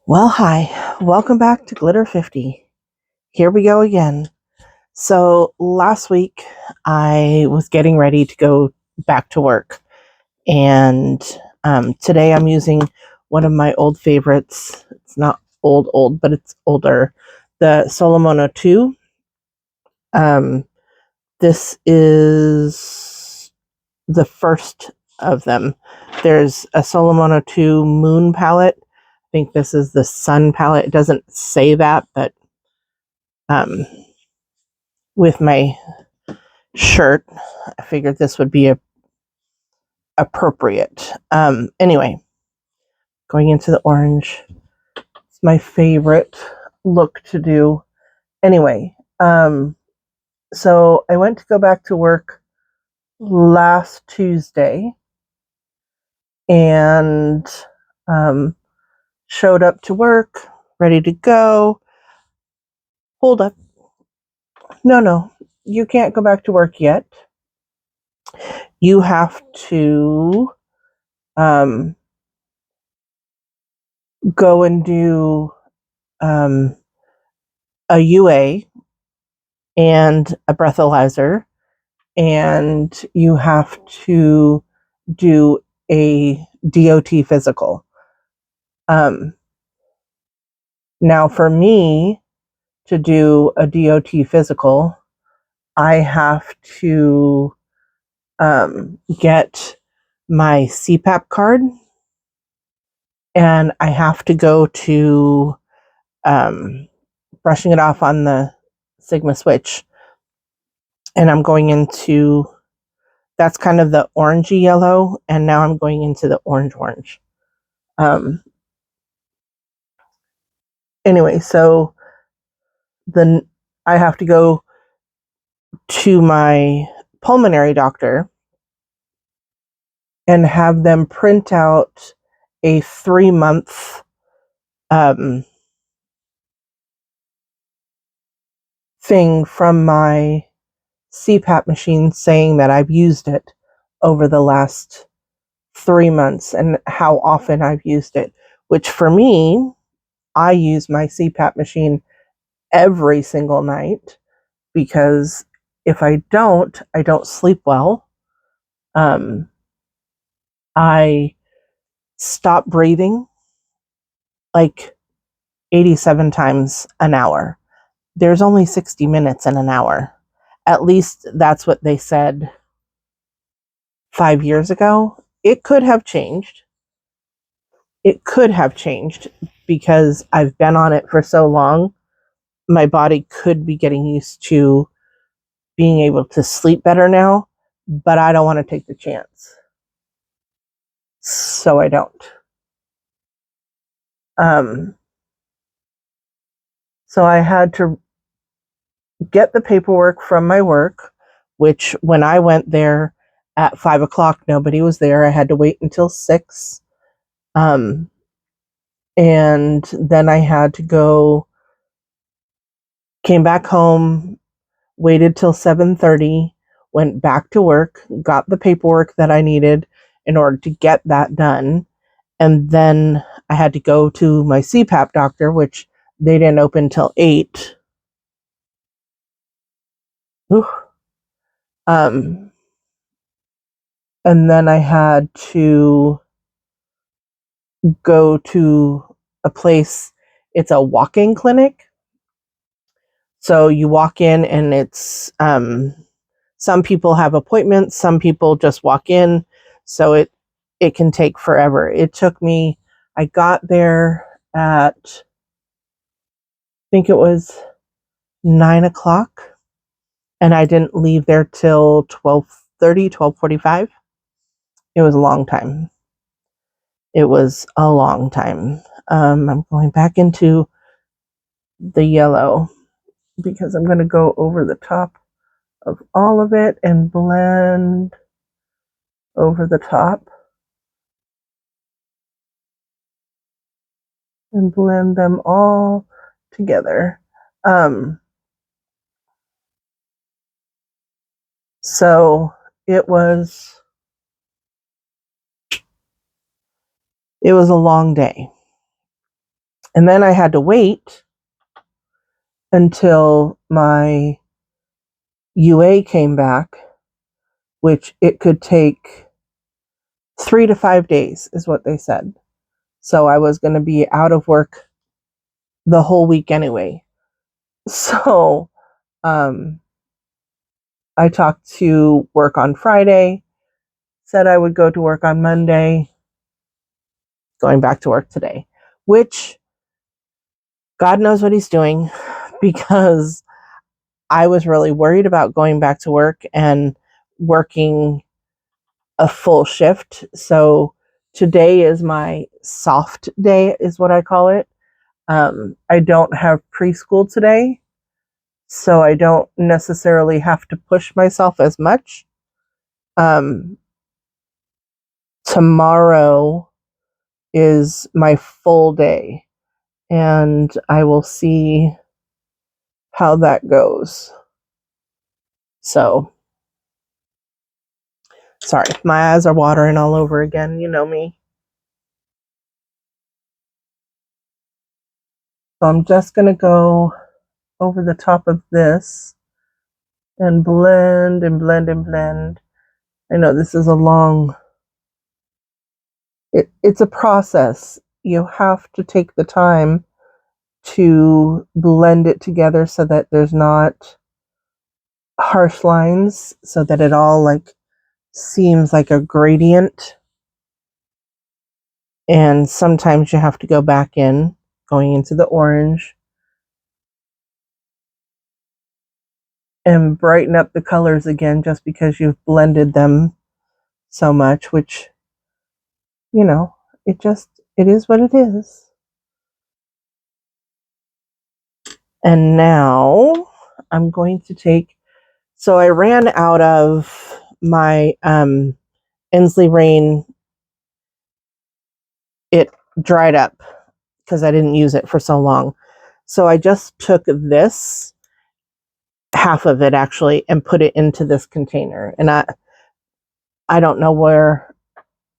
Well, hi. Welcome back to Glitter 50. Here we go again. So, last week I was getting ready to go back to work, and today I'm using one of my old favorites. It's not old, but it's older. The Solomono 2. Um, this is the first of them. There's a Solomono 2 Moon palette. I think this is the Sun palette. It doesn't say that, but um, with my shirt, I figured this would be appropriate. Anyway, going into the orange. It's my favorite look to do. Anyway, so I went to go back to work last Tuesday and showed up to work, ready to go. Hold up. No, you can't go back to work yet. You have to go and do a UA and a breathalyzer, and you have to do a DOT physical. Now, for me to do a DOT physical, I have to get my CPAP card, and I have to go to brushing it off on the Sigma switch, and I'm going into that's kind of the orangey yellow, and now I'm going into the orange. Anyway, so then I have to go to my pulmonary doctor and have them print out a 3-month thing from my CPAP machine saying that I've used it over the last 3 months and how often I've used it, which for me, I use my CPAP machine every single night because if I don't sleep well. I stop breathing like 87 times an hour. There's only 60 minutes in an hour. At least that's what they said 5 years ago. It could have changed. It could have changed because I've been on it for so long. My body could be getting used to being able to sleep better now, but I don't want to take the chance. So I don't. So I had to get the paperwork from my work, which when I went there at 5 o'clock, nobody was there. I had to wait until 6. Um, and then I had to came back home, waited till 7:30, went back to work, got the paperwork that I needed in order to get that done. And then I had to go to my CPAP doctor, which they didn't open till 8. Ooh. Um, and then I had to go to a place. It's a walk-in clinic. So you walk in and it's some people have appointments, some people just walk in. So it can take forever. It took me, I got there at, I think it was 9 o'clock, and I didn't leave there till 12:30, 12:45. It was a long time. It was a long time. I'm going back into the yellow because I'm going to go over the top of all of it and blend over the top and blend them all together. So it was It was a long day. And then I had to wait until my UA came back, which it could take 3 to 5 days, is what they said. So I was going to be out of work the whole week anyway. So I talked to work on Friday, said I would go to work on Monday, going back to work today, which God knows what he's doing, because I was really worried about going back to work and working a full shift. So today is my soft day, is what I call it. I don't have preschool today, so I don't necessarily have to push myself as much. Tomorrow is my full day, and I will see how that goes. So, sorry, my eyes are watering all over again. You know me. So I'm just going to go over the top of this and blend and blend and blend. I know this is a long, it's a process. You have to take the time to blend it together so that there's not harsh lines, so that it all like seems like a gradient. And sometimes you have to go back in, going into the orange, and brighten up the colors again, just because you've blended them so much, which, you know, it is what it is. And now I'm going to take, so I ran out of my Inslee Rain. It dried up because I didn't use it for so long. So I just took this, half of it actually, and put it into this container. And I don't know where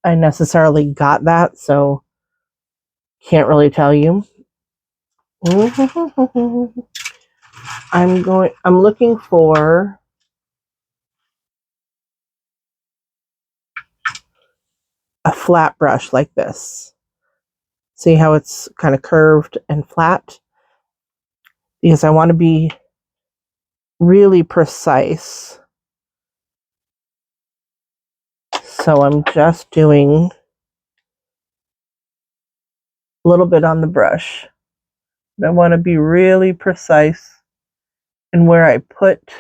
I necessarily got that, so can't really tell you. I'm looking for a flat brush like this. See how it's kind of curved and flat? Because I want to be really precise. So I'm just doing a little bit on the brush. I want to be really precise in where I put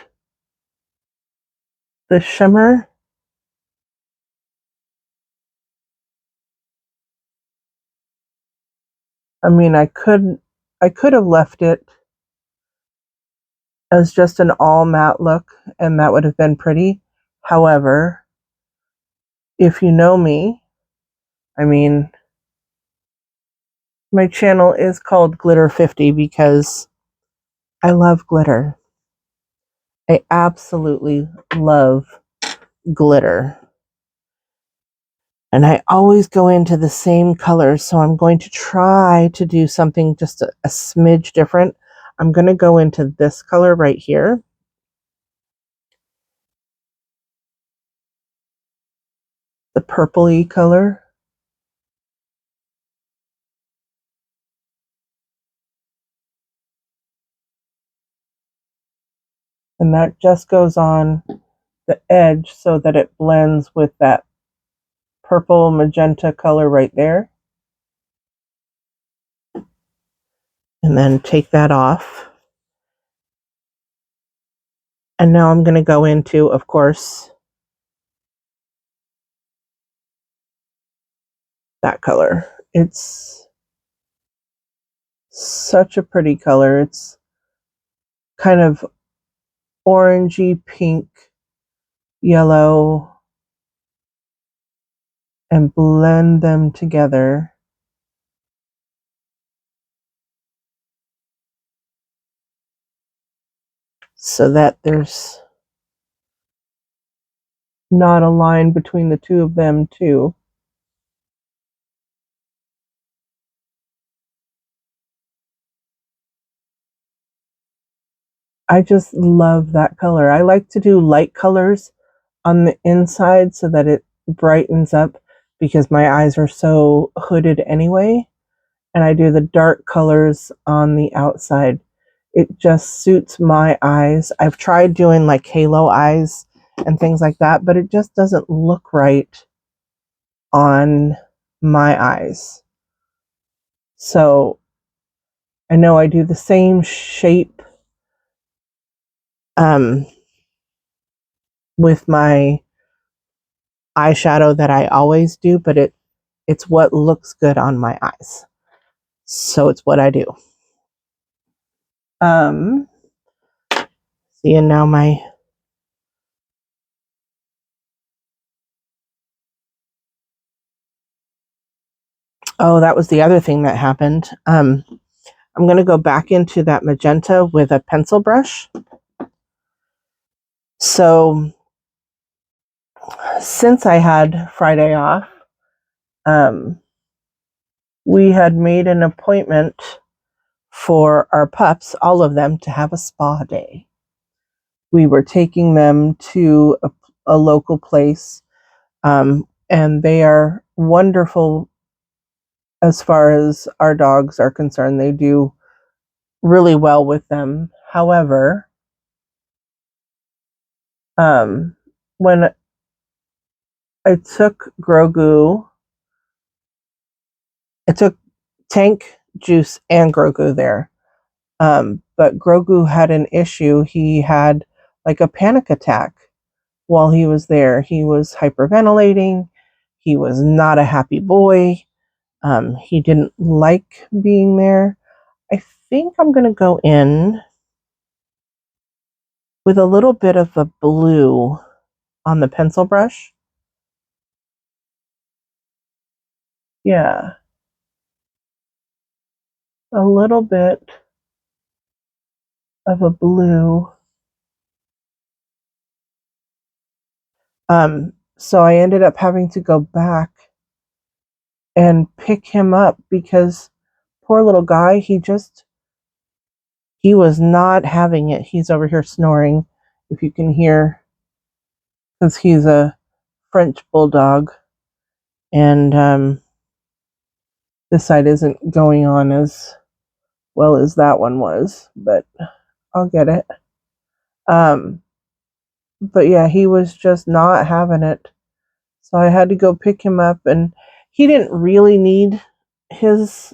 the shimmer. I mean, I could have left it as just an all matte look, and that would have been pretty. However, if you know me, I mean, my channel is called Glitter 50 because I love glitter. I absolutely love glitter. And I always go into the same colors, so I'm going to try to do something just a smidge different. I'm going to go into this color right here. The purpley color. And that just goes on the edge so that it blends with that purple magenta color right there. And then take that off. And now I'm going to go into, of course, that color. It's such a pretty color. It's kind of orangey pink, yellow, and blend them together. So that there's not a line between the two of them too. I just love that color. I like to do light colors on the inside so that it brightens up because my eyes are so hooded anyway. And I do the dark colors on the outside. It just suits my eyes. I've tried doing like halo eyes and things like that, but it just doesn't look right on my eyes. So I know I do the same shape um, with my eyeshadow that I always do, but it's what looks good on my eyes. So it's what I do. Seeing now my oh, that was the other thing that happened. I'm going to go back into that magenta with a pencil brush. So since I had Friday off, we had made an appointment for our pups, all of them, to have a spa day. We were taking them to a local place, and they are wonderful as far as our dogs are concerned. They do really well with them. However, when I took I took Tank, Juice, and Grogu there. But Grogu had an issue. He had like a panic attack while he was there. He was hyperventilating. He was not a happy boy. He didn't like being there. I think I'm going to go in with a little bit of a blue on the pencil brush. Yeah, a little bit of a blue. So I ended up having to go back and pick him up because poor little guy, he was not having it. He's over here snoring, if you can hear, because he's a French bulldog, and this side isn't going on as well as that one was, but I'll get it. Um, but yeah, he was just not having it. So I had to go pick him up, and he didn't really need his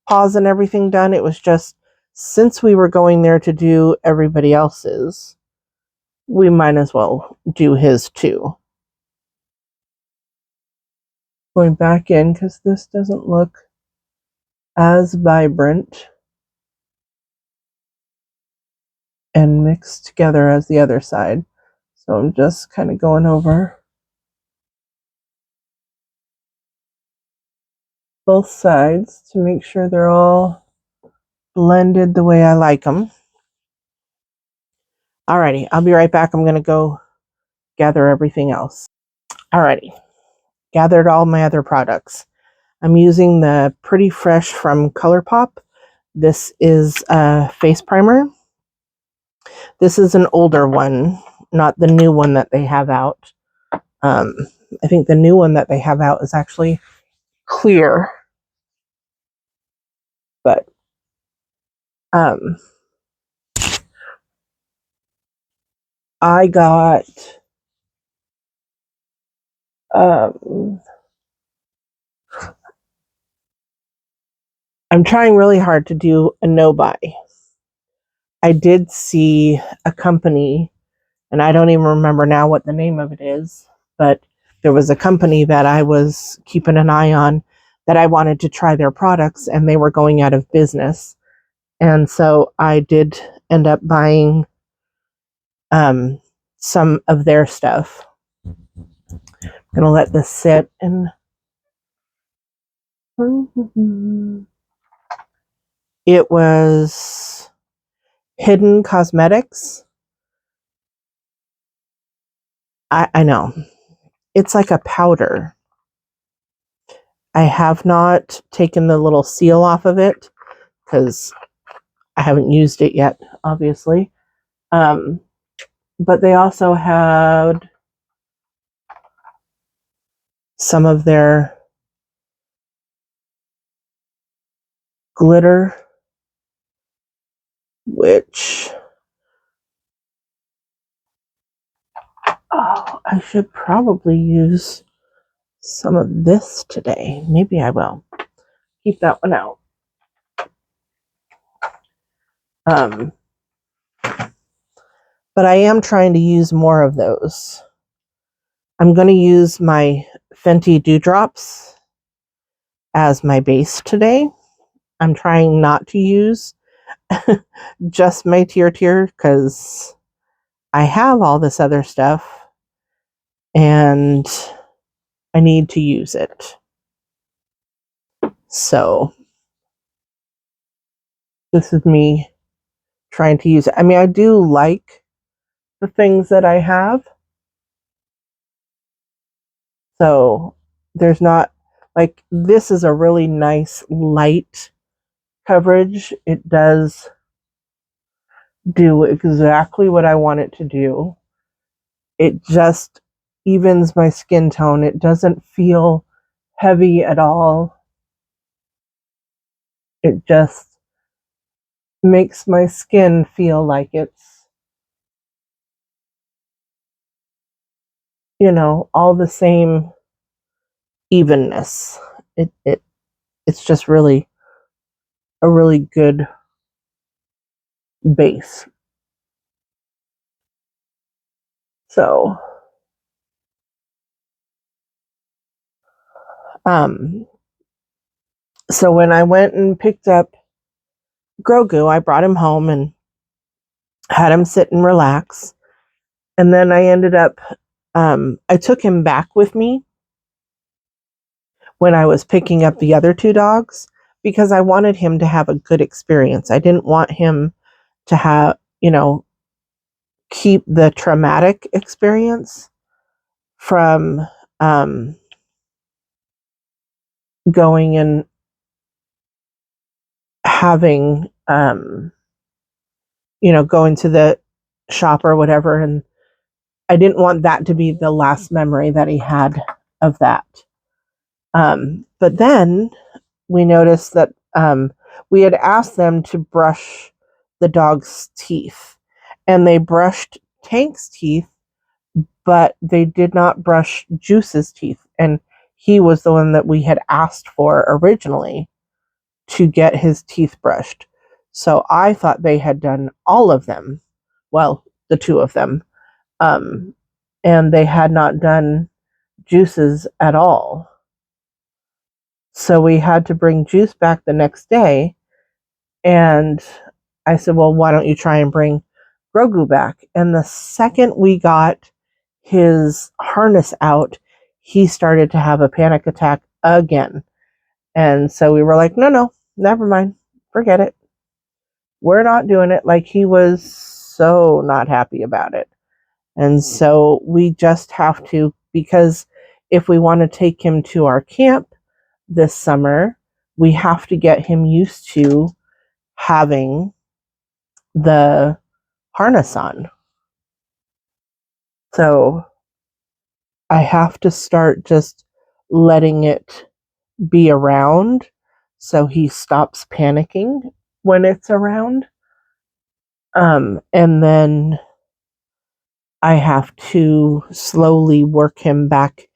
paws and everything done. It was just since we were going there to do everybody else's, we might as well do his too. Going back in because this doesn't look as vibrant and mixed together as the other side. So I'm just kind of going over both sides to make sure they're all blended the way I like them. Alrighty, I'll be right back. I'm going to go gather everything else. Alrighty, gathered all my other products. I'm using the Pretty Fresh from ColourPop. This is a face primer. This is an older one, not the new one that they have out. I think the new one that they have out is actually clear. But I got I'm trying really hard to do a no buy. I did see a company, and I don't even remember now what the name of it is, but there was a company that I was keeping an eye on that I wanted to try their products, and they were going out of business. And so I did end up buying some of their stuff. I'm going to let this sit and it was Hidden Cosmetics. I know. It's like a powder. I have not taken the little seal off of it because I haven't used it yet, obviously. But they also had some of their glitter, which, oh, I should probably use some of this today. Maybe I will. Keep that one out. But I am trying to use more of those. I'm going to use my Fenty Dewdrops as my base today. I'm trying not to use just my Tear because I have all this other stuff and I need to use it. So this is me trying to use it. I mean, I do like the things that I have. So there's not, like, this is a really nice light coverage. It does do exactly what I want it to do. It just evens my skin tone. It doesn't feel heavy at all. It just makes my skin feel like it's, all the same evenness. It's just really a really good base. So, um, so when I went and picked up Grogu, I brought him home and had him sit and relax. And then I ended up, I took him back with me when I was picking up the other two dogs because I wanted him to have a good experience. I didn't want him to have, keep the traumatic experience from going and having, going to the shop or whatever. And I didn't want that to be the last memory that he had of that. But then we noticed that we had asked them to brush the dog's teeth, and they brushed Tank's teeth, but they did not brush Juice's teeth. And he was the one that we had asked for originally to get his teeth brushed. So I thought they had done all of them. Well, the two of them. And they had not done Juice's at all. So we had to bring Juice back the next day. And I said, well, why don't you try and bring Grogu back? And the second we got his harness out, he started to have a panic attack again. And so we were like, no, never mind. Forget it. We're not doing it. Like, he was so not happy about it. And so we just have to, because if we want to take him to our camp this summer, we have to get him used to having the harness on. So I have to start just letting it be around so he stops panicking when it's around. And then I have to slowly work him back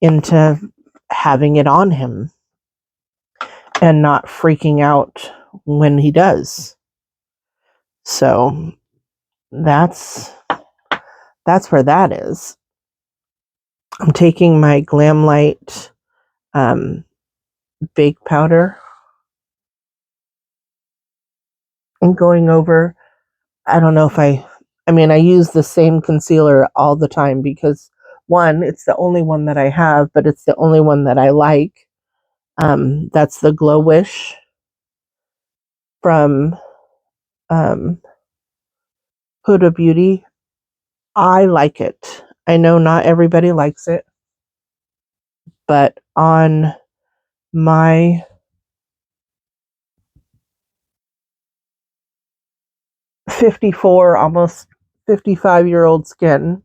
into having it on him and not freaking out when he does. So that's where that is. I'm taking my Glam Light bake powder and going over. I don't know if I use the same concealer all the time because, one, it's the only one that I have, but it's the only one that I like. That's the Glow Wish from Huda Beauty. I like it. I know not everybody likes it, but on my 54, almost 55-year-old skin,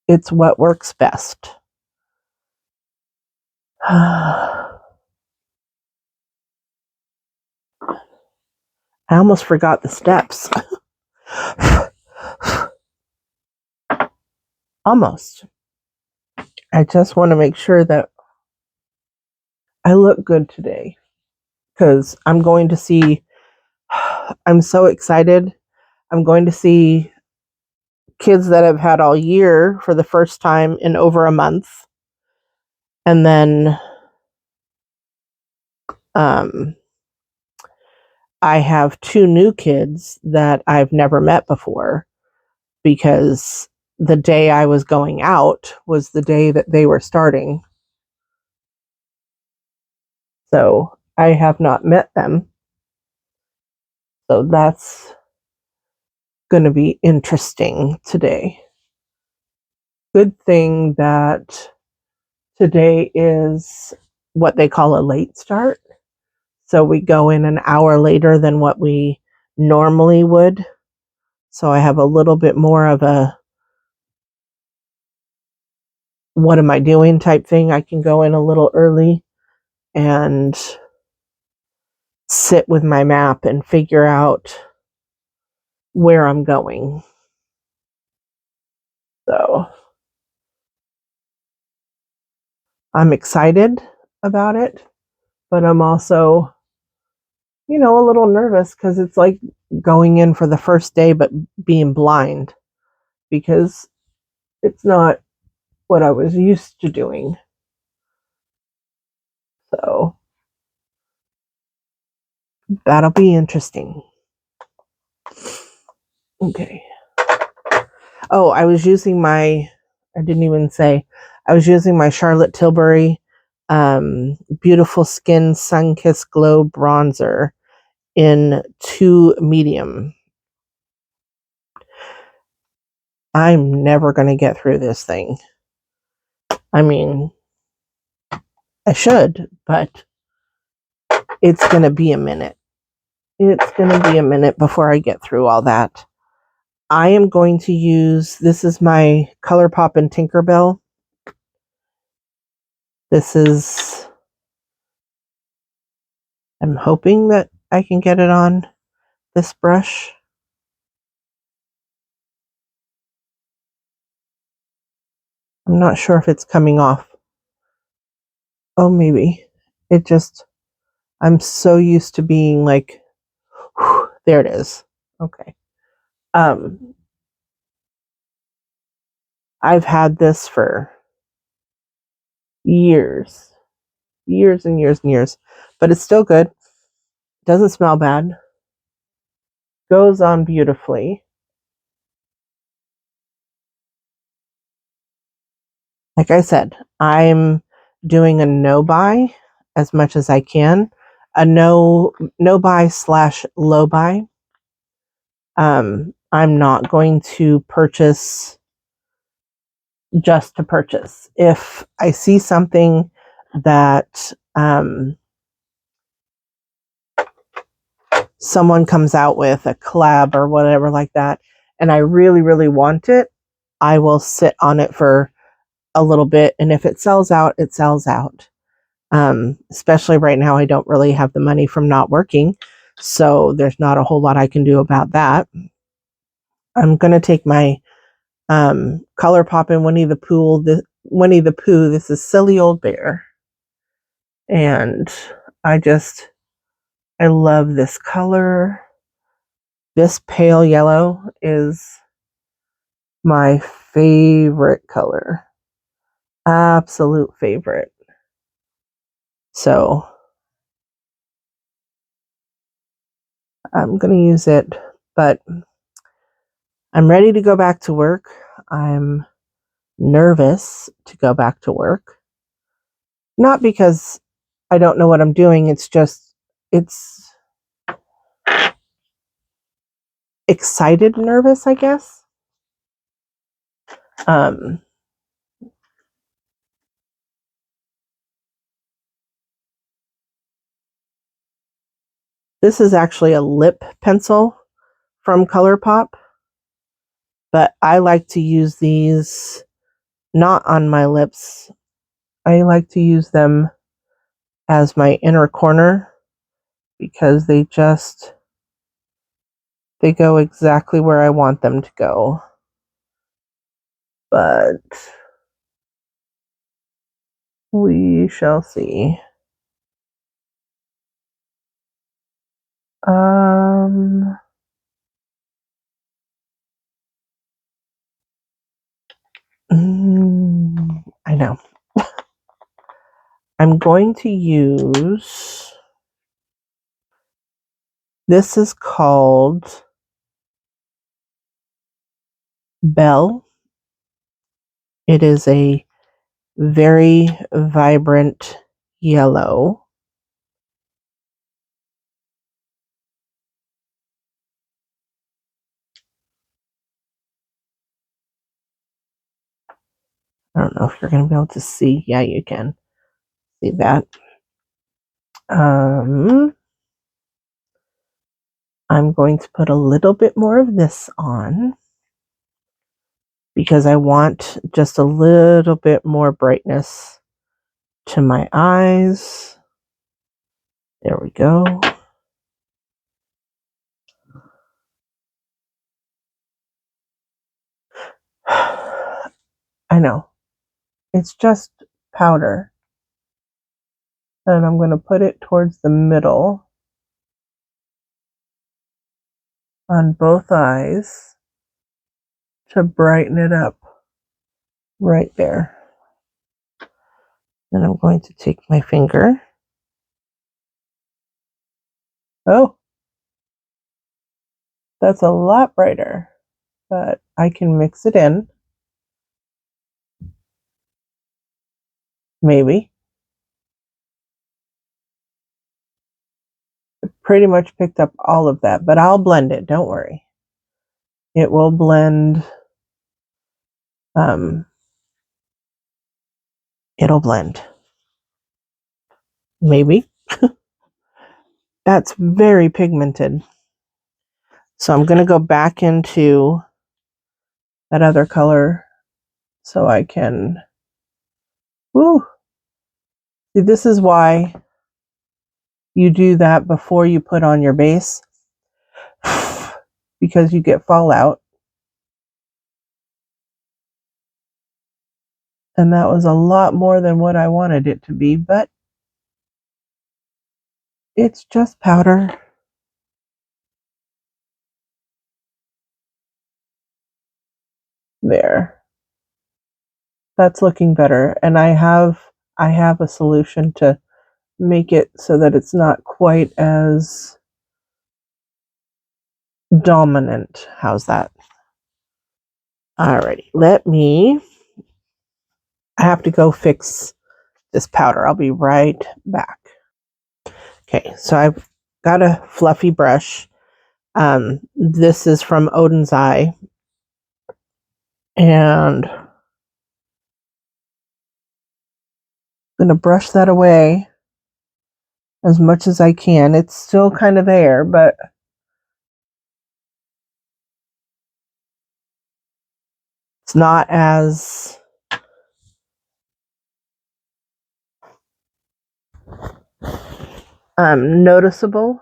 it's what works best. I almost forgot the steps. Almost. I just want to make sure that I look good today because I'm going to see, I'm so excited. I'm going to see kids that I've had all year for the first time in over a month. And then I have 2 new kids that I've never met before because the day I was going out was the day that they were starting. So I have not met them. So that's going to be interesting today. Good thing that today is what they call a late start. So we go in an hour later than what we normally would. So I have a little bit more of a what am I doing type thing. I can go in a little early and sit with my map and figure out where I'm going. So I'm excited about it, but I'm also, a little nervous because it's like going in for the first day but being blind because it's not what I was used to doing. So that'll be interesting. Okay. Oh, I didn't even say, I was using my Charlotte Tilbury Beautiful Skin Sun Kiss Glow Bronzer in 2 medium. I'm never going to get through this thing. I mean, I should, but it's going to be a minute. It's going to be a minute before I get through all that. I am going to use, this is my ColourPop and Tinkerbell. I'm hoping that I can get it on this brush. I'm not sure if it's coming off. Oh, maybe. I'm so used to being like, whew, there it is. Okay. I've had this for years and years and years, but it's still good. Doesn't smell bad. Goes on beautifully. Like I said, I'm doing a no buy as much as I can. A no buy / low buy. I'm not going to purchase just to purchase. If I see something that someone comes out with, a collab or whatever like that, and I really, really want it, I will sit on it for a little bit. And if it sells out, it sells out. Especially right now, I don't really have the money from not working. So there's not a whole lot I can do about that. I'm going to take my ColourPop and Winnie the Pooh. This is Silly Old Bear. And I love this color. This pale yellow is my favorite color. Absolute favorite. So I'm going to use it, but I'm ready to go back to work. I'm nervous to go back to work. Not because I don't know what I'm doing. It's excited nervous, I guess. This is actually a lip pencil. from ColourPop, but I like to use these not on my lips. I like to use them as my inner corner because they go exactly where I want them to go. But we shall see. I know. I'm going to use, this is called Belle. It is a very vibrant yellow. I don't know if you're going to be able to see. Yeah, you can see that. I'm going to put a little bit more of this on because I want just a little bit more brightness to my eyes. There we go. I know. It's just powder. And I'm going to put it towards the middle on both eyes to brighten it up right there. Then I'm going to take my finger. Oh, that's a lot brighter, but I can mix it in. Maybe. It pretty much picked up all of that, but I'll blend it. Don't worry. It will blend. It'll blend. Maybe. That's very pigmented. So I'm going to go back into that other color so I can. Woo! See, this is why you do that before you put on your base because you get fallout. And that was a lot more than what I wanted it to be, but it's just powder. There. That's looking better. And I have a solution to make it so that it's not quite as dominant. How's that? Alrighty. I have to go fix this powder. I'll be right back. Okay, so I've got a fluffy brush. This is from Odin's Eye. And I'm going to brush that away as much as I can. It's still kind of there, but it's not as noticeable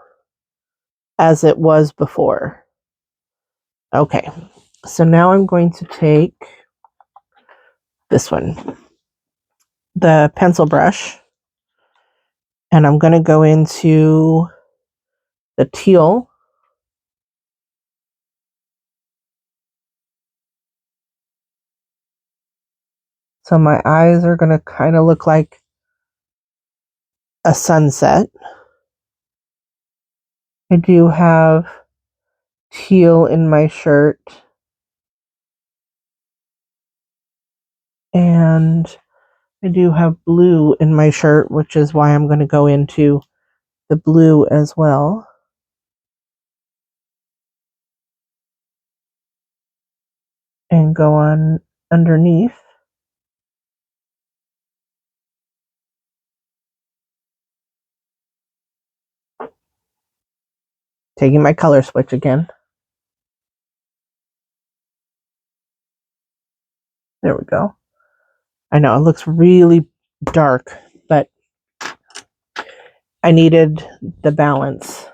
as it was before. Okay, so now I'm going to take this one, the pencil brush, and I'm going to go into the teal. So my eyes are going to kind of look like a sunset. I do have teal in my shirt. And I do have blue in my shirt, which is why I'm going to go into the blue as well. And go on underneath. Taking my color switch again. There we go. I know it looks really dark, but I needed the balance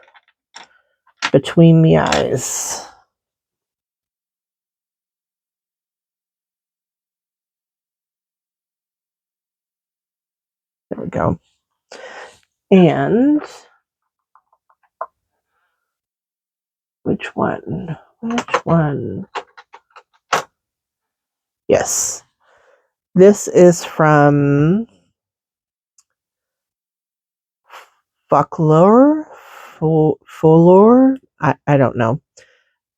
between the eyes. There we go. And which one? Which one? Yes. This is from Folklore. Folklore? I don't know.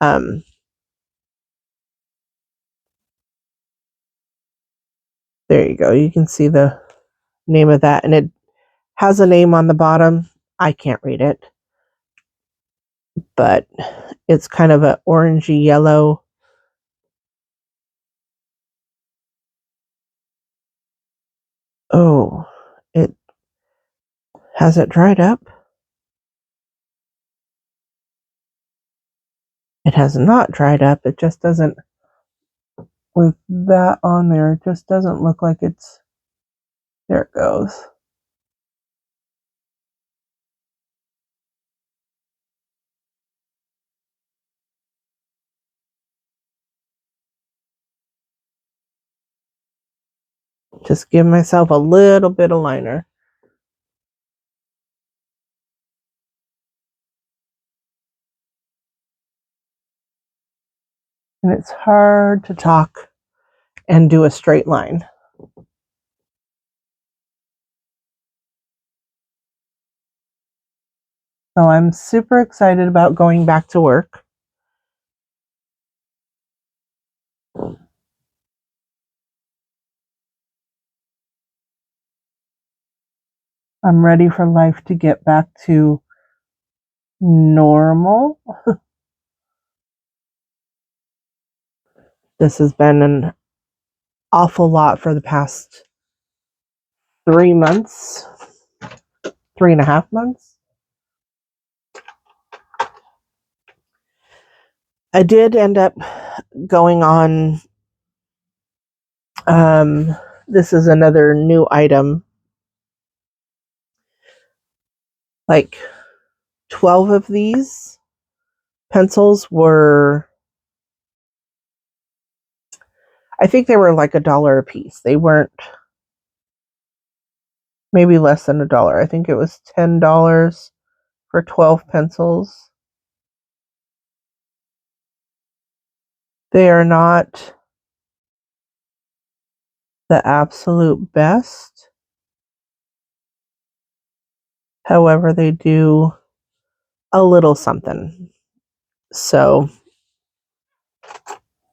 There you go. You can see the name of that, and it has a name on the bottom. I can't read it, but it's kind of an orangey yellow. Oh, it has it dried up? It has not dried up. It just doesn't, with that on there, it just doesn't look like it's, there it goes. Just give myself a little bit of liner. And it's hard to talk and do a straight line. So I'm super excited about going back to work. I'm ready for life to get back to normal. This has been an awful lot for the past 3 months, 3.5 months. I did end up going on, this is another new item, like 12 of these pencils were, I think they were like $1 a piece. They weren't, maybe less than $1. I think it was $10 for 12 pencils. They are not the absolute best. However, they do a little something. So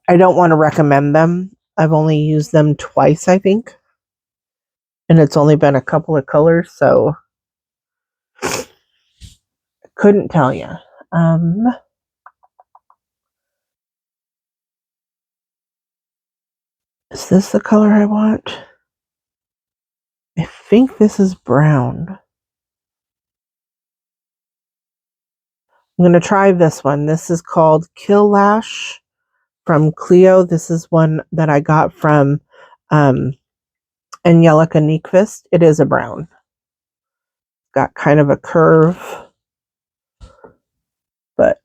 I don't want to recommend them. I've only used them twice, I think. And it's only been a couple of colors, so I couldn't tell you. Is this the color I want? I think this is brown. I'm going to try this one. This is called Kill Lash from Clio. This is one that I got from Angelica Nyquist. It is a brown. Got kind of a curve, but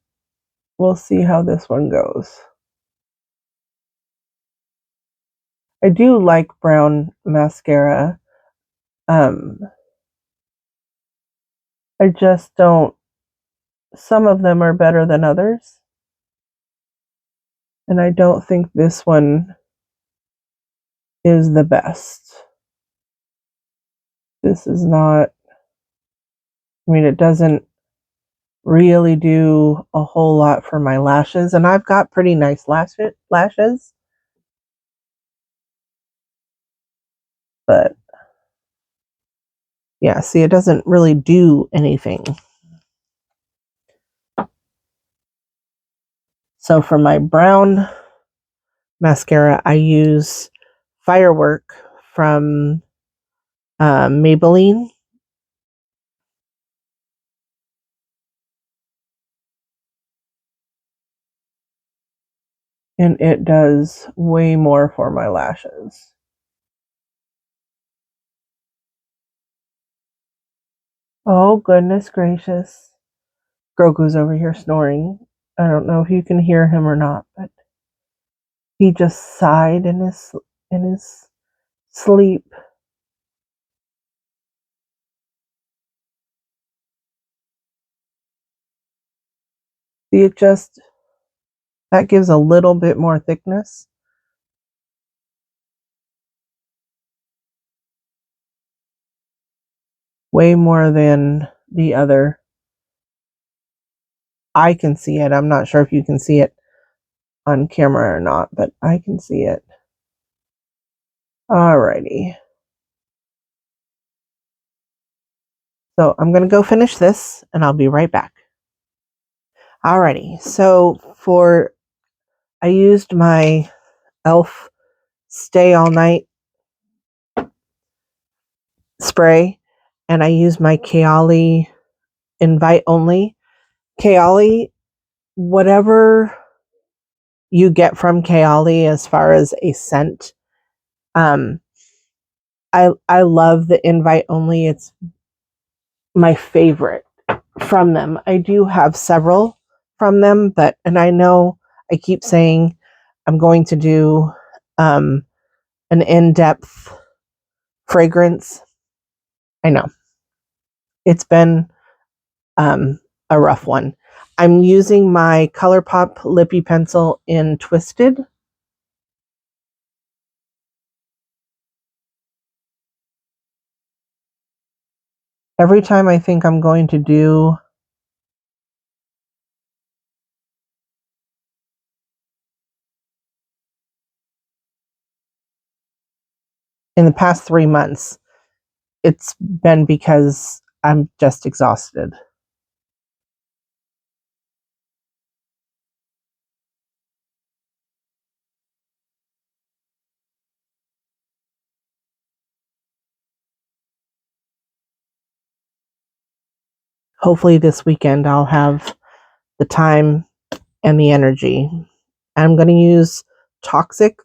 we'll see how this one goes. I do like brown mascara. I just don't, some of them are better than others. And I don't think this one is the best. This is not, I mean, it doesn't really do a whole lot for my lashes. And I've got pretty nice lashes. But yeah, see, it doesn't really do anything. So for my brown mascara, I use Firework from Maybelline. and it does way more for my lashes. Oh, goodness gracious. Grogu's over here snoring. I don't know if you can hear him or not, but he just sighed in his sleep. See, that gives a little bit more thickness. Way more than the other. I can see it. I'm not sure if you can see it on camera or not, but I can see it. Alrighty. So I'm going to go finish this and I'll be right back. Alrighty. So I used my e.l.f. Stay All Night spray, and I used my Kayali Invite Only. Kayali, whatever you get from Kayali as far as a scent, I love the Invite Only. It's my favorite from them. I do have several from them, and I know I keep saying I'm going to do an in-depth fragrance. I know it's been a rough one. I'm using my ColourPop Lippy Pencil in Twisted. Every time I think I'm going to do in the past 3 months, it's been because I'm just exhausted. Hopefully this weekend I'll have the time and the energy. I'm going to use Toxic.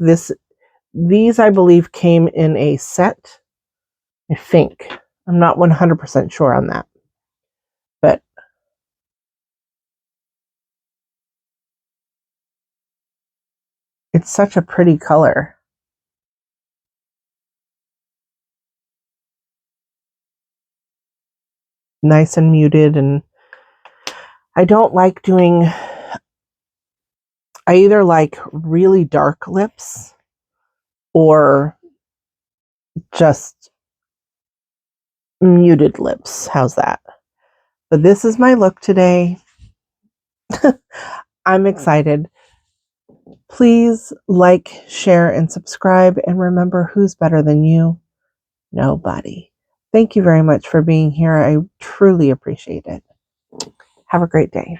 These I believe came in a set. I think. I'm not 100% sure on that. But it's such a pretty color. Nice and muted, and I don't like doing, I either like really dark lips or just muted lips. How's that? But this is my look today. I'm excited. Please like, share, and subscribe. And remember, who's better than you? Nobody. Thank you very much for being here. I truly appreciate it. Have a great day.